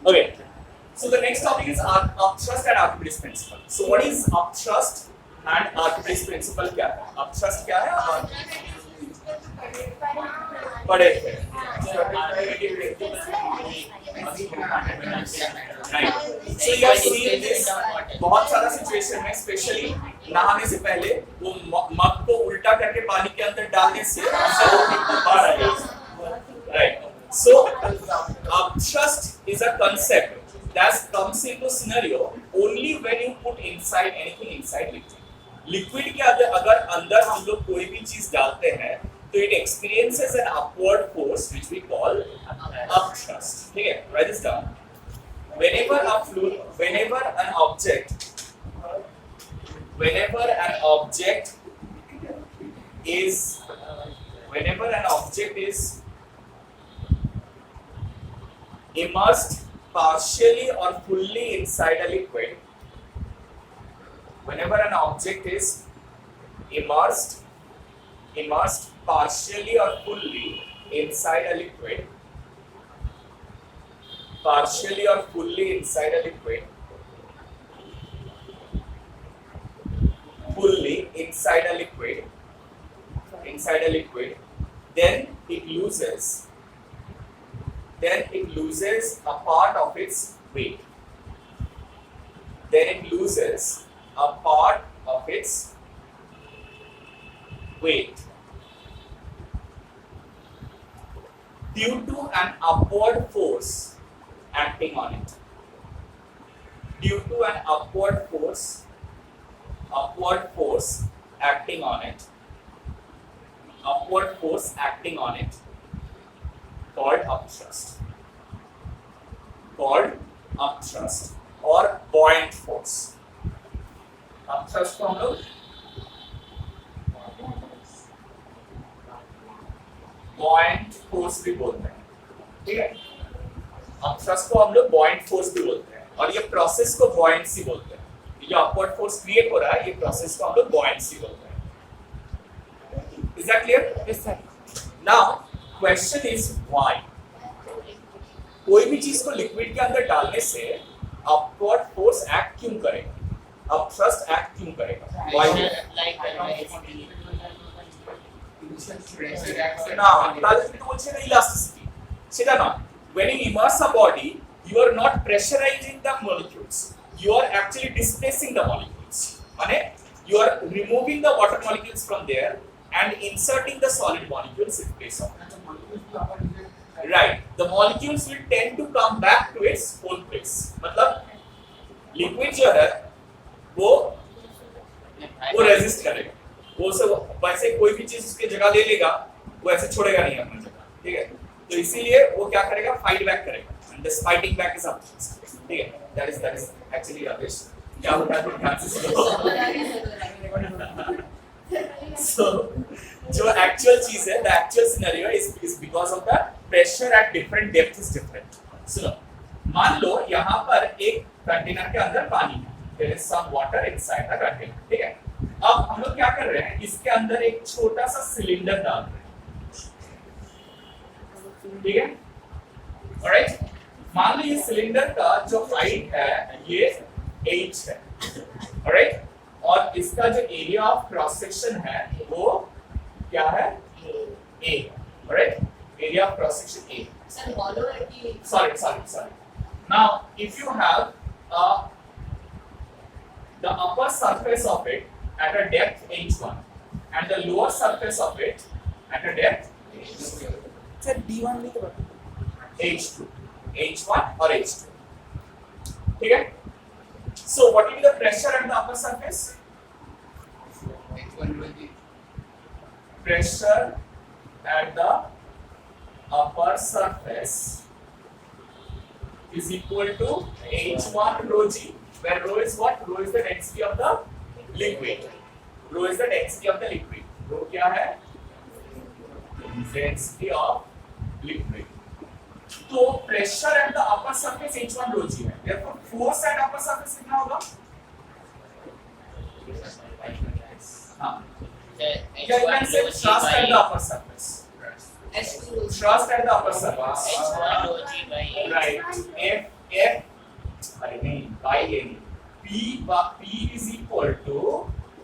Okay. So the next topic is upthrust and Archimedes principle. So what is upthrust and Archimedes principle? क्या है? Upthrust क्या है? पढ़े थे. Right. So you have seen this बहुत सारा सिचुएशन में, स्पेशली नहाने से पहले वो मग को उल्टा करके पानी के अंदर डालने से बाहर आ जाता है. Right. So upthrust is a concept that comes into scenario only when you put inside anything inside liquid. Liquid के अगर अंदर हम लोग कोई भी चीज डालते हैं तो it experiences an upward force which we call upthrust. ठीक है? Write this down. Whenever an object is immersed partially or fully inside a liquid, whenever an object is immersed partially or fully inside a liquid, partially or fully inside a liquid, fully inside a liquid, then it loses a part of its weight. Then it loses a part of its weight due to an upward force acting on it. Due to an upward force acting on it. Upward force acting on it. Called upthrust or buoyant force. Upthrust को हम लोग buoyant force भी बोलते हैं. ठीक है? upthrust को हम लोग buoyant force भी बोलते हैं और ये प्रोसेस को buoyancy बोलते हैं. ये जो upward force क्रिएट हो रहा है ये प्रोसेस को हम लोग buoyancy बोलते हैं. Is that clear? Yes, sir. Now question is why? कोई भी चीज को लिक्विड के अंदर डालने से अपवर्ड फोर्स एक्ट क्यों करेगा? अपथ्रस्ट एक्ट क्यों करेगा? Why? না তাহলে তুমি বলছো না ইলাস্টিসিটি. সেটা না. When you immerse a body, you are not pressurizing the molecules. You are actually displacing the molecules. মানে you are removing the water molecules from there and inserting the solid molecules in place of it. Right. The molecules will tend to come back to its own place. मतलब liquid जो है वो resist करेगा. वो सब वैसे कोई भी चीज उसकी जगह ले लेगा, वो ऐसे छोड़ेगा नहीं अपनी जगह. ठीक है? तो इसीलिए वो क्या करेगा? फाइट बैक करेगा. And this fighting back is upthrust. ठीक है? That is actually rubbish. क्या होता है ध्यान से सुनो. So जो एक्चुअल चीज है, the actual scenario is because of the pressure at different depth is different. सुनो, मान लो यहाँ पर एक कंटेनर के अंदर पानी है. There is some water inside the container. ठीक है? अब हम लोग क्या कर रहे हैं? इसके अंदर एक छोटा सा सिलेंडर डाल रहे हैं. ठीक है? Alright? मान लो ये सिलेंडर का जो हाइट है ये h है. Alright? और इसका जो एरिया ऑफ क्रॉस सेक्शन है वो क्या है? A. Alright? Area of cross section A. Sorry. Now, if you have the upper surface of it at a depth h1 and the lower surface of it at a depth Sir, D1 लिख दो. h2, h1 or h2. ठीक है? So, what will be the pressure at the upper surface? Pressure at the upper surface is equal to h1 rho g, where rho is what? Rho is the density of the liquid. Rho is the density of the liquid. Rho क्या है? Density of liquid. तो pressure at the upper surface h1 rho g है. Therefore force at upper surface कितना होगा? हाँ. You can say thrust at the upper surface. thrust at the upper surface. H1 rho G by A. Right. F अरे नहीं by A नहीं. P is equal to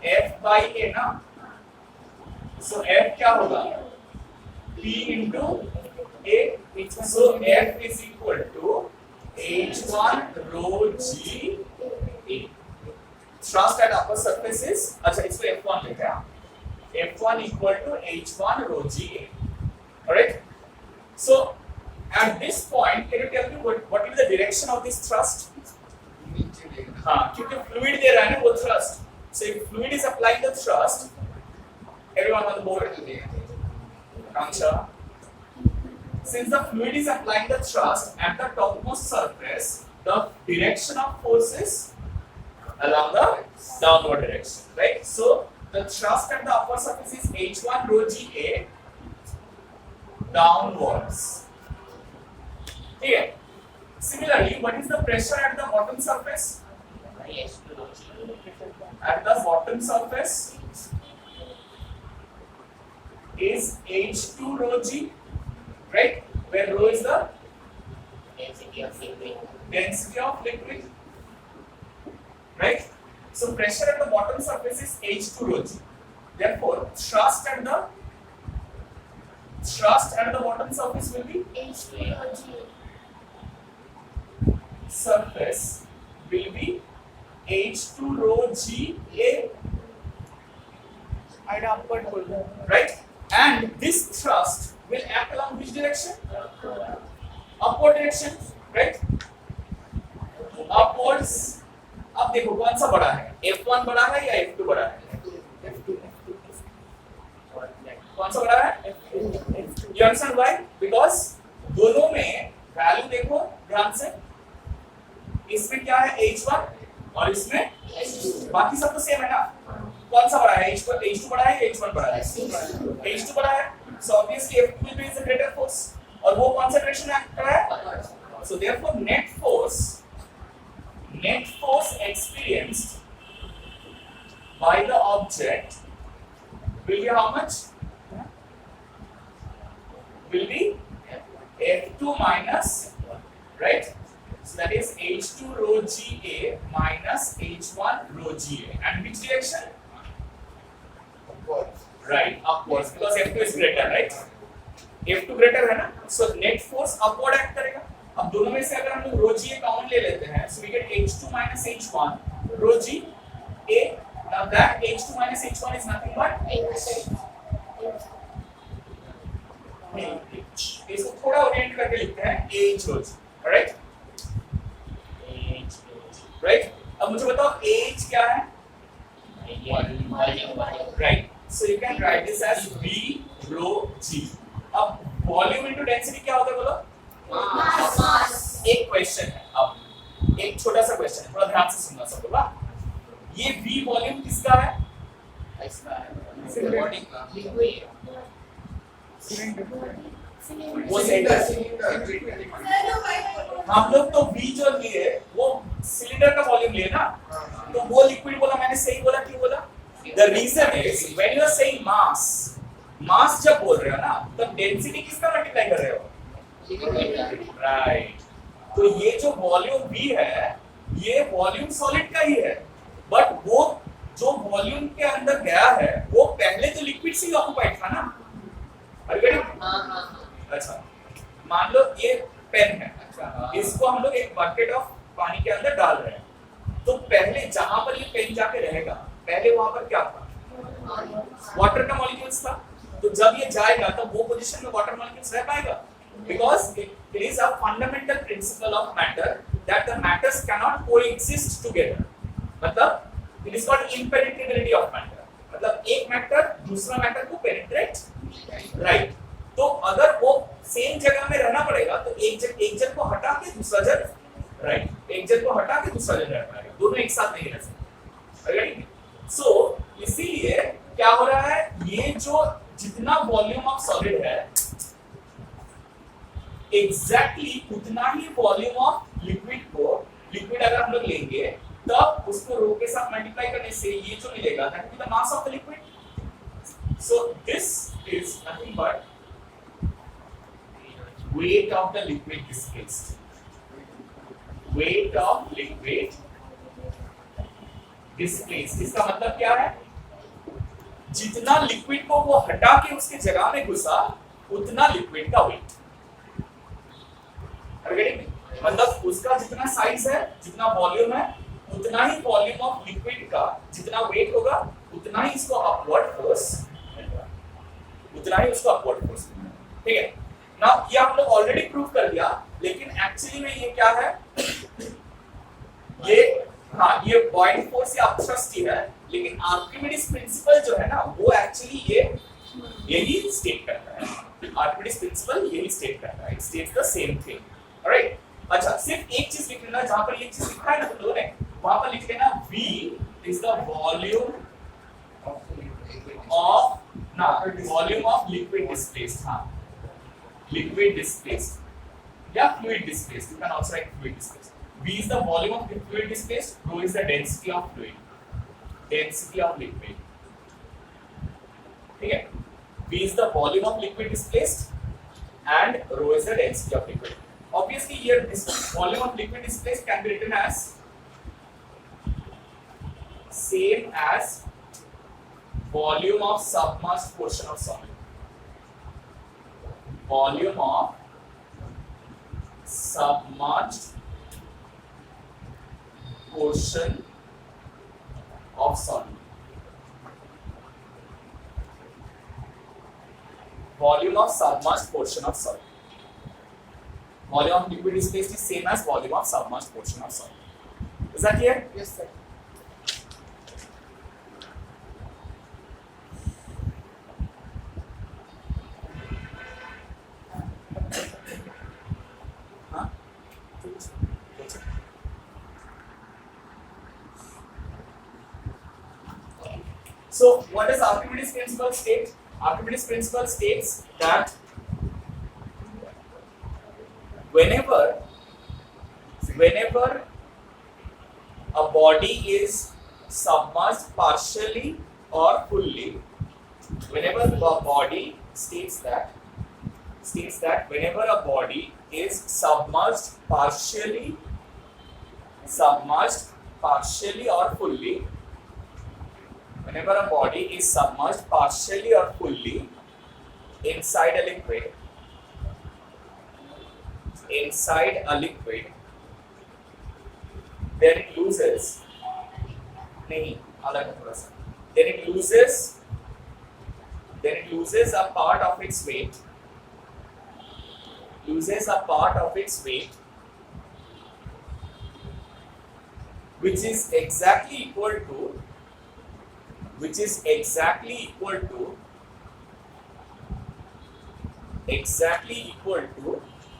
F by A ना. So F क्या होगा? P into A. So F is equal to H1 rho G A. Thrust at upper surface is अच्छा इसको F1 लेते हैं. F1 equal to H1 rho G A. Alright. So at this point, can you tell me what is the direction of this thrust? हाँ, क्योंकि fluid दे रहा है ना वो thrust. So if fluid is applying the thrust, everyone on the board. Kansha. Since the fluid is applying the thrust at the topmost surface, the direction of force is along the downward direction, right? So the thrust at the upper surface is H1 rho G A downwards. Okay. Similarly, what is the pressure at the bottom surface? H2 rho G. At the bottom surface is H2 rho G, right? Where rho is the Density of liquid. density of liquid, right? So pressure at the bottom surface is H2 rho G. Therefore, thrust at the bottom surface will be H2 rho G. surface will be H2 rho G A, idea upward बोल रहा है. right? And this thrust will act along which direction? Upward direction, right? Upwards. अब देखो कौन सा बड़ा है? F1 बड़ा है या F2 बड़ा है? कौन सा बड़ा है? You understand why? Because दोनों में वैल्यू देखो ध्यान से. इसमें क्या है H1 और इसमें H2. बाकी सब तो सेम है ना. कौन सा बड़ा है? H2 बड़ा है या H1 बड़ा है? H2 बड़ा है. So obviously F2 will be the greater force. और वो कौन सा डायरेक्शन में एक्ट कर रहा है? So therefore net force experienced by the object will be how much? Will be F2 minus, right? So that is H2 rho Ga minus H1 rho Ga. And which direction? Right, upwards, because F2 is greater, right? F2 greater है ना? So net force upward act करेगा. अब दोनों में से अगर हम लोग rho Ga कॉमन ले लेते हैं, so we get H2 minus H1 rho Ga. Now that H2 minus H1 is nothing but H. इसको थोड़ा ओरिएंट करके लिखते हैं H rho G, alright? H rho G. Right? अब मुझे बताओ H क्या है? Volume. Right. So you can write this as V rho G. अब वॉल्यूम इनटू डेंसिटी क्या होता है बोलो? Mass. एक क्वेश्चन है. अब एक छोटा सा क्वेश्चन है, थोड़ा ध्यान से सुनना सब लोग. ये V वॉल्यूम किसका है? Body का. Liquid. वो हम लोग तो V जो लिए वो सिलेंडर का वॉल्यूम लिए ना, तो वो लिक्विड बोला. मैंने सही बोला क्यों बोला? The reason is when you are saying mass जब बोल रहे हो ना, तो डेंसिटी किसका मल्टीप्लाई कर रहे हो? राइट. तो ये जो वॉल्यूम V है, ये वॉल्यूम सॉलिड का ही है, बट वो जो वॉल्यूम के अंदर गया है वो पहले तो लिक्विड से ही ऑक्युपाइड था ना. अच्छा, मान लो ये पेन है. अच्छा, इसको हम लोग एक बकेट ऑफ पानी के अंदर डाल रहे हैं. तो पहले जहां पर ये पेन जाके रहेगा, पहले वहां पर क्या था? वाटर का मॉलिक्यूल्स था. तो जब ये जाएगा तो वो पोजीशन में वाटर मॉलिक्यूल्स रह पाएगा, because it is a fundamental principle of matter that the matters cannot coexist together. मतलब it is called impenetrability of matter. मतलब एक मैटर दूसरा मैटर को पेनिट्रेट, राइट. तो अगर वो सेम जगह में रहना पड़ेगा तो एक जन को हटा के दूसरा जन, राइट, एक जन को हटा के दूसरा जन रह पाएगा. दोनों एक साथ नहीं रह सकते. सो इसीलिए क्या हो रहा है, ये जो जितना वॉल्यूम ऑफ सॉलिड है एग्जैक्टली उतना ही वॉल्यूम ऑफ लिक्विड अगर हम लोग लेंगे तब उसको रो के साथ मल्टीप्लाई करने से ये जो मिलेगा that will be the mass of the liquid. So this is nothing but weight of the liquid displaced. Weight of liquid displaced. इसका मतलब क्या है? जितना लिक्विड को वो हटा के उसके जगह में घुसा उतना लिक्विड का वेट। मतलब उसका जितना साइज है, जितना वॉल्यूम है, उतना ही वॉल्यूम ऑफ लिक्विड का जितना वेट होगा उतना ही इसको अपवर्ड फोर्स मिलेगा, उतना ही उसको अपवर्ड फोर्स मिलेगा। ठीक है ना? ये हम लोग ऑलरेडी प्रूव कर दिया, लेकिन एक्चुअली में ये क्या है? ये बॉइलिंग फोर्स या अपथ्रस्ट ही है, लेकिन आर्किमिडीज प्रिंसिपल जो है ना वो एक्चुअली यही स्टेट करता है। आर्किमिडीज प्रिंसिपल यही स्टेट करता है, it states the same thing. Alright, अच्छा सिर्फ एक चीज लिख लेना, जहां पर ये चीज लिखा है ना तुम लोगों ने, वहां पर लिख लेना V is the volume of liquid displaced. हाँ, liquid displaced या fluid displaced, you can also write fluid displaced. V is the volume of liquid displaced, rho is the density of fluid, density of liquid. ठीक है? V is the volume of liquid displaced and rho is the density of liquid. Obviously here this volume of liquid displaced can be written as same as volume of submerged portion of solid. Volume of submerged portion of solid. Volume of submerged portion of solid. Volume of liquid displaced is same as volume of submerged portion of solid. Is that clear? Yes, sir. So, what does Archimedes principle state? Archimedes principle states that whenever a body is submerged partially or fully, whenever a body states that whenever a body is submerged partially or fully, whenever a body is submerged partially or fully inside a liquid, then it loses. Then it loses a part of its weight. Which is exactly equal to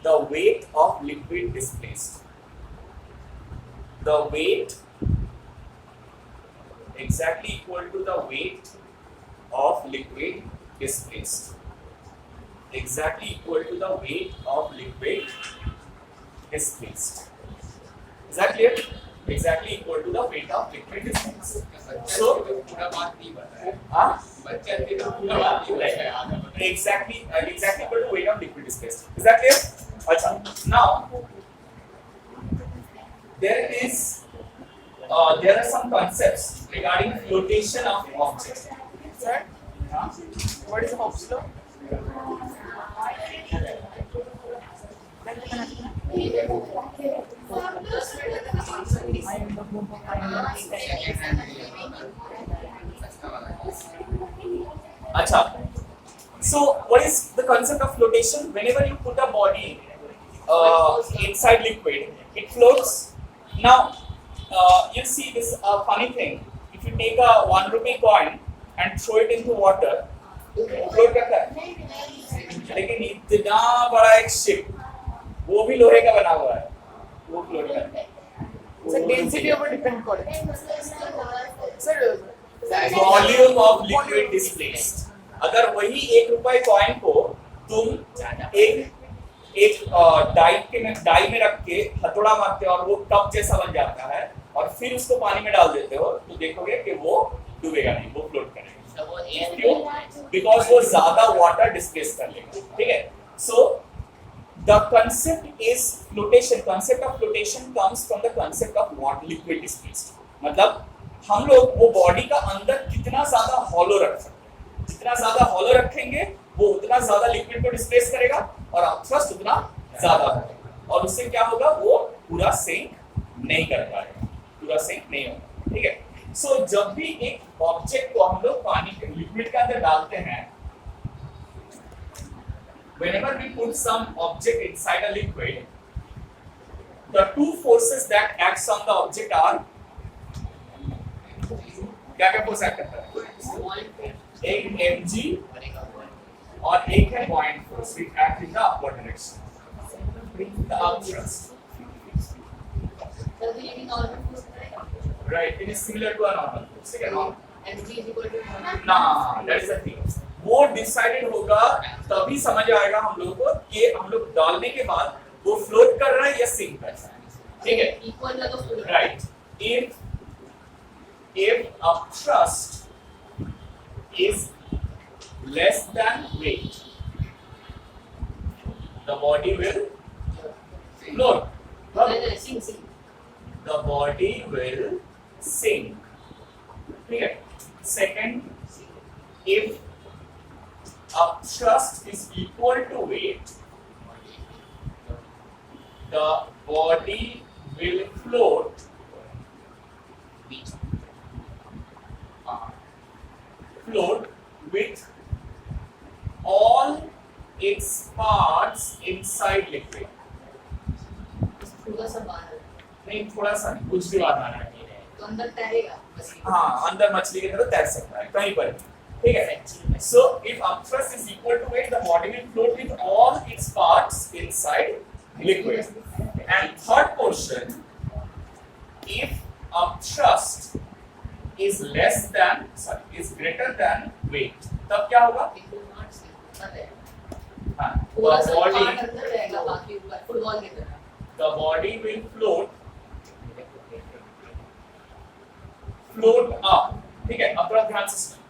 the weight of liquid displaced. The weight exactly equal to the weight of liquid displaced. Exactly equal to the weight of liquid displaced. Is that clear? Exactly equal to the weight of liquid displaced. So पूरा बात नहीं बताया। हाँ, बच्चे के तो पूरा बात नहीं बताया। exactly equal to weight of liquid displaced. Is that clear? अच्छा, now there are some concepts regarding flotation of objects. Sir, what is Hooke's law? Acha. So what is the concept of flotation? Whenever you put a body inside liquid, it floats. Now you see this funny thing. If you take a 1 rupee coin and throw it into water, float करता है. लेकिन इतना बड़ा एक ship, वो भी लोहे का बना हुआ है, वो फ्लोट करता है. Sir, density over depend करे. Sir, volume of liquid displaced. अगर वही 1 रुपए कॉइन को तुम एक डाई में रख के हथौड़ा मारते हो और वो कप जैसा बन जाता है और फिर उसको पानी में डाल देते हो, तो देखोगे कि वो डूबेगा नहीं, वो फ्लोट करेगा. क्यों? बिकॉज वो ज्यादा वाटर डिस्प्लेस कर लेगा. ठीक है? सो the concept is flotation. Concept of flotation comes from the concept of what liquid displaced. मतलब हम लोग वो बॉडी का अंदर कितना ज्यादा हॉलो रख सकते हैं, जितना ज्यादा हॉलो रखेंगे वो उतना ज्यादा लिक्विड को डिस्प्लेस करेगा और अपथ्रस्ट उतना ज्यादा होगा और उससे क्या होगा, वो पूरा सिंक नहीं कर पाएगा, पूरा सिंक नहीं होगा। ठीक है। सो जब भी एक ऑब्जेक्ट को हम लोग पानी के लिक्विड के अंदर डालते हैं, whenever we put some object inside a liquid, the two forces that acts on the object are, क्या क्या फोर्स एक्ट करता है? एक mg और एक है buoyant force which act in the upward direction, the upthrust. Right, it is similar to a normal force. ठीक है, normal. mg is equal to ना, that is the thing. वो डिसाइडेड होगा तभी समझ आएगा हम लोगों को कि हम लोग डालने के बाद वो फ्लोट कर रहा है या सिंक कर रहा है। ठीक है, equal का तो full right. if upthrust is less than weight, the body will float. sing The body will sink. ठीक है। Second, if upthrust is equal to weight, the body will float with all its parts inside liquid. पूरा सब बाहर नहीं, थोड़ा सा नहीं, कुछ भी बात आना है। तो अंदर तैरेगा बस। हाँ, अंदर मछली की तरह तैर सकता है कहीं पर। ठीक है। So if upthrust is equal to weight, the body will float with all its parts inside liquid. And third portion, if upthrust is greater than weight, तब क्या होगा? हाँ, पूरा the सब body part अंदर रहेगा, बाकी ऊपर फुटबॉल की तरह। the body will float up. ठीक है, अब थोड़ा ध्यान से सुनो।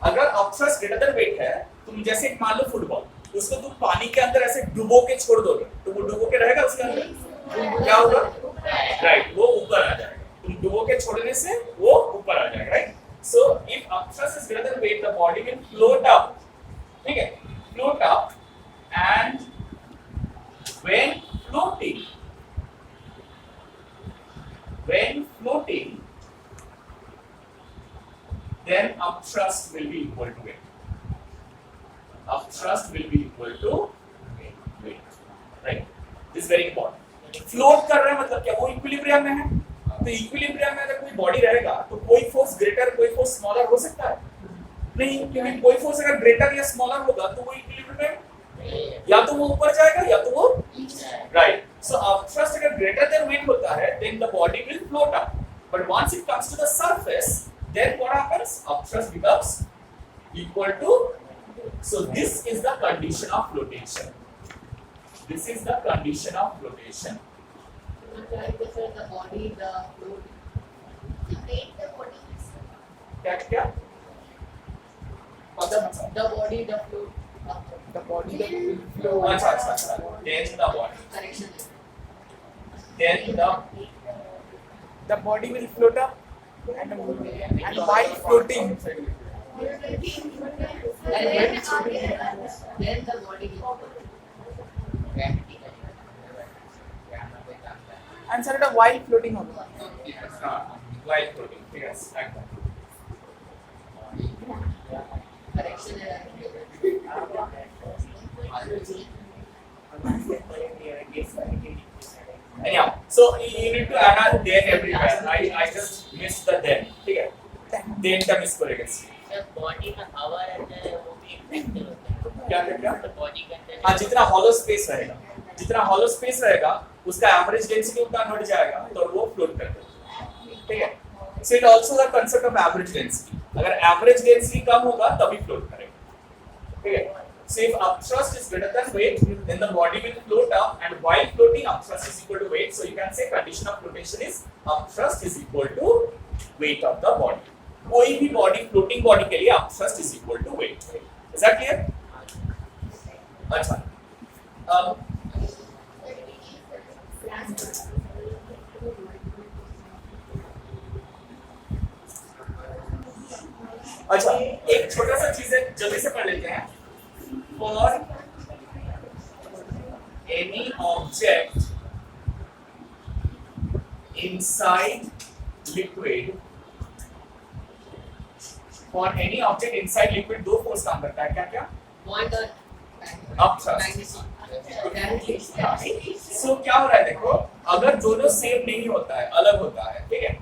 अगर अपथ्रस्ट ग्रेटर देन वेट है, तुम जैसे एक मान लो फुटबॉल, उसको तुम पानी के अंदर ऐसे डुबो के छोड़ दोगे, तो वो डुबो के रहेगा उसके अंदर, क्या होगा? राइट, वो ऊपर आ जाएगा। तुम डुबो के छोड़ने से वो ऊपर आ जाएगा, right? So if upthrust is greater than weight, the body will float up. ठीक है, float up, and when floating, then upthrust will be equal to weight. Upthrust will be equal to weight. Right? This is very important. Float कर रहा है मतलब क्या? वो equilibrium में है। तो इक्विलिब्रियम में अगर कोई बॉडी रहेगा तो कोई फोर्स ग्रेटर, कोई फोर्स स्मॉलर हो सकता है? नहीं, क्योंकि कोई फोर्स अगर ग्रेटर या स्मॉलर होगा तो वो इक्विलिब्रियम में या तो वो ऊपर जाएगा या तो वो राइट। सो upthrust अगर ग्रेटर देन वेट होता है, then the body will float up. But once it comes to the surface, then what happens? Upthrust becomes equal to. So this is the condition of flotation. This is the condition of flotation. The body, the float. क्या? The body, the float. The body that will flow. अच्छा. Then the body. Correction. Then The body will float up and while floating, Then the body will and sir, while floating होगा. while floating. Yes, correction है। Anyhow, so you need to add a then everywhere. I just missed the then. ठीक है? Then का miss करेगा। Sir body का हवा रहता है वो भी इफेक्टिव होता है। क्या? बॉडी के अंदर हाँ, जितना hollow space रहेगा, उसका average density उतना घट जाएगा, तो वो float करता है। ठीक है? So it also the concept of average density. अगर average density कम होगा तभी float करेगा। ठीक है? So if upthrust is greater than weight, then the body will float up, and while floating, upthrust is equal to weight. So you can say condition of flotation is upthrust is equal to weight of the body. कोई भी body floating body के लिए upthrust is equal to weight. Is that clear? अच्छा. अच्छा एक छोटा सा चीज है, जल्दी से पढ़ लेते हैं। For any object inside liquid, for any object inside liquid दो फोर्स काम करता है, क्या क्या? Point और अपथ्रस्ट। सो क्या हो रहा है देखो, अगर दोनों सेम नहीं होता है, अलग होता है, ठीक है,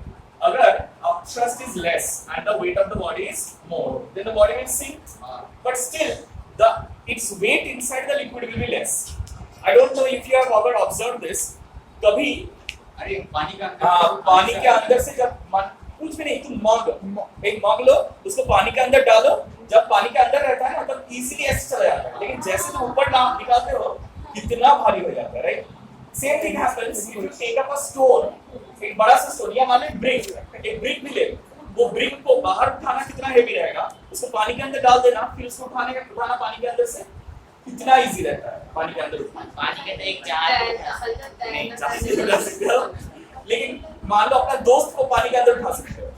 अगर upthrust is less and the weight of the body is more, then the body will sink, but still its weight inside the liquid will be less. I don't know if you have ever observed this. कभी अरे पानी का पानी के अंदर से जब कुछ भी नहीं, तुम एक मग लो, उसको पानी के अंदर डालो, जब पानी के अंदर रहता है ना तब इजीली ऐसे चला जाता है, लेकिन जैसे तुम ऊपर निकालते हो कितना भारी हो जाता है, right? Same thing happens if you take up a stone, एक बड़ा सा स्टोन या मान लो एक ब्रिक भी ले, वो ब्रिक को बाहर उठाना कितना हेवी रहेगा, उसको पानी के अंदर डाल देना, फिर उसको उठाना पानी के अंदर से कितना इजी रहता है पानी के अंदर उठाना। पानी के अंदर एक जहाज नहीं जहाज से उठा सकते हो, लेकिन मान लो अपना दोस्त को पानी के अंदर उठा सकते हो।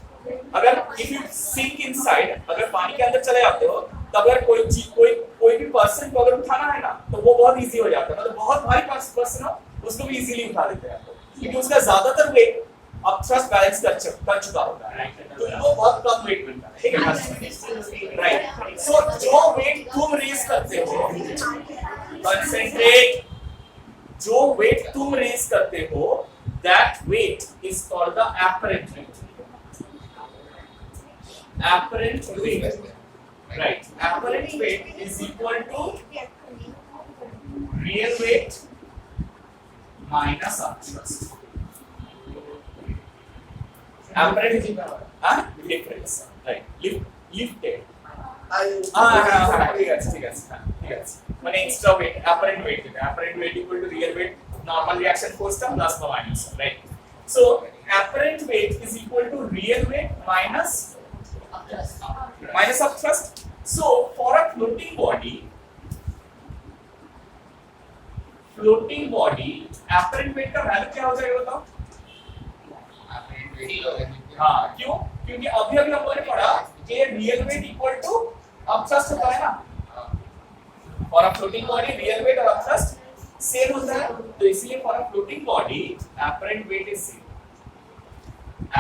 अगर इफ यू सिंक इनसाइड, अगर पानी के अंदर चले जाते हो तब अगर कोई भी पर्सन को अगर उठाना है ना तो वो बहुत इजी हो जाता है, मतलब बहुत भारी पर्सन हो उसको भी इजीली उठा देते हैं क्योंकि उसका ज्यादातर वेट अपथ्रस्ट बैलेंस कर चुका होता है, तो वो बहुत कम वेट मिलता है, ठीक है, राइट? सो जो वेट तुम रेज करते हो, कंसंट्रेट, जो वेट तुम रेज करते हो that weight is called the apparent weight. Apparent weight, right? Apparent weight is equal to real weight minus upthrust. Apparent is difference, right? Lifted. ঠিক আছে মানে extra weight, apparent weight equal to real weight, normal reaction force term plus or minus, right? So apparent weight is equal to real weight minus upthrust. So for a floating body apparent weight का value क्या हो जाएगा बताओ? हाँ, क्यों? क्योंकि अभी हम लोगों ने पढ़ा कि real weight equal to upthrust होता है ना, और a floating body real weight और अपथ्रस्ट सेम होता है, तो इसलिए for a floating body apparent weight is same.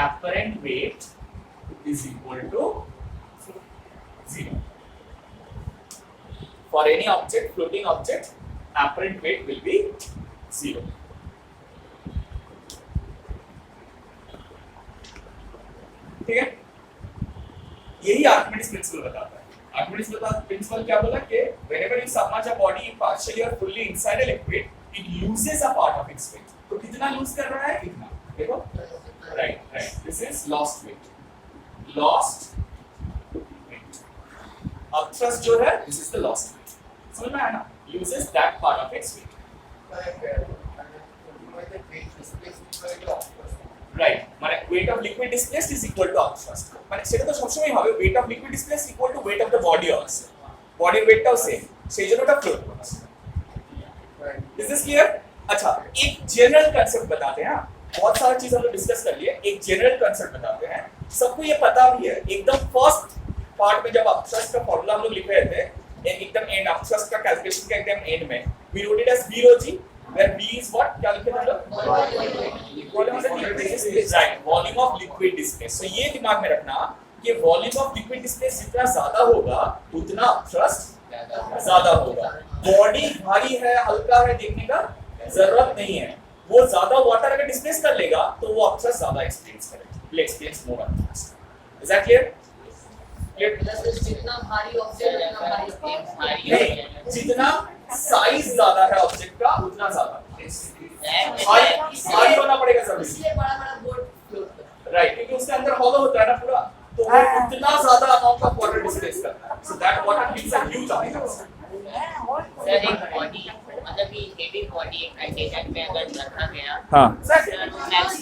Apparent weight is equal to 0. For any object, floating object, apparent weight will be 0. ठीक है, यही आर्किमिडीज प्रिंसिपल बताता है। आर्किमिडीज प्रिंसिपल क्या बोला कि whenever you submerge a body partially or fully inside a liquid, it loses a part of its weight. तो कितना लूज कर रहा है? इतना, देखो, right, this is lost weight, upthrust जो है this is the lost weight, समझ में आया ना? loses that part of its weight, right? মানে weight of liquid displaced is equal to upthrust, মানে সেটা তো সবসময় হবে, weight of liquid displaced equal to weight of the body also, বডির ওয়েটটাও সেম, সেই জন্য এটা ফ্লোট করছে। Is this clear? अच्छा, एक जनरल कांसेप्ट बताते हैं, बहुत सारी चीज हम लोग डिस्कस कर लिए, एक जनरल कांसेप्ट बताते हैं, सबको ये पता भी है, एकदम फर्स्ट पार्ट में जब अपथ्रस्ट का फॉर्मूला हम लोग लिख रहे थे, एकदम एंड अपथ्रस्ट का कैलकुलेशन के एकदम एंड में we wrote it as V rho G, where V is what? क्या लिखे थे हम लोग? Volume of liquid displace, right, volume of liquid displace. So ये दिमाग में रखना कि वॉल्यूम ऑफ लिक्विड डिस्प्लेस जितना ज्यादा होगा उतना अपथ्रस्ट ज्यादा होगा। बॉडी भारी है हल्का है देखने का जरूरत नहीं है, वो ज्यादा वाटर अगर डिस्प्लेस कर लेगा तो वो अपथ्रस्ट ज्यादा एक्सपीरियंस करेगा, will experience more upthrust. Is that clear? जितना भारी ऑब्जेक्ट उतना भारी नहीं, जितना साइज ज्यादा है ऑब्जेक्ट का उतना ज्यादा भारी होना पड़ेगा सर, इसलिए बड़ा बड़ा बोर्ड फ्लोट करता है, राइट, क्योंकि उसके अंदर हॉलो होता है ना पूरा, तो वो उतना ज्यादा अमाउंट ऑफ वाटर डिस्प्लेस करता है, so that water gives a huge amount. Sir एक बॉडी मतलब कि हेवी बॉडी एक कंटेनर में अगर रखा गया हाँ सर मैक्सिमम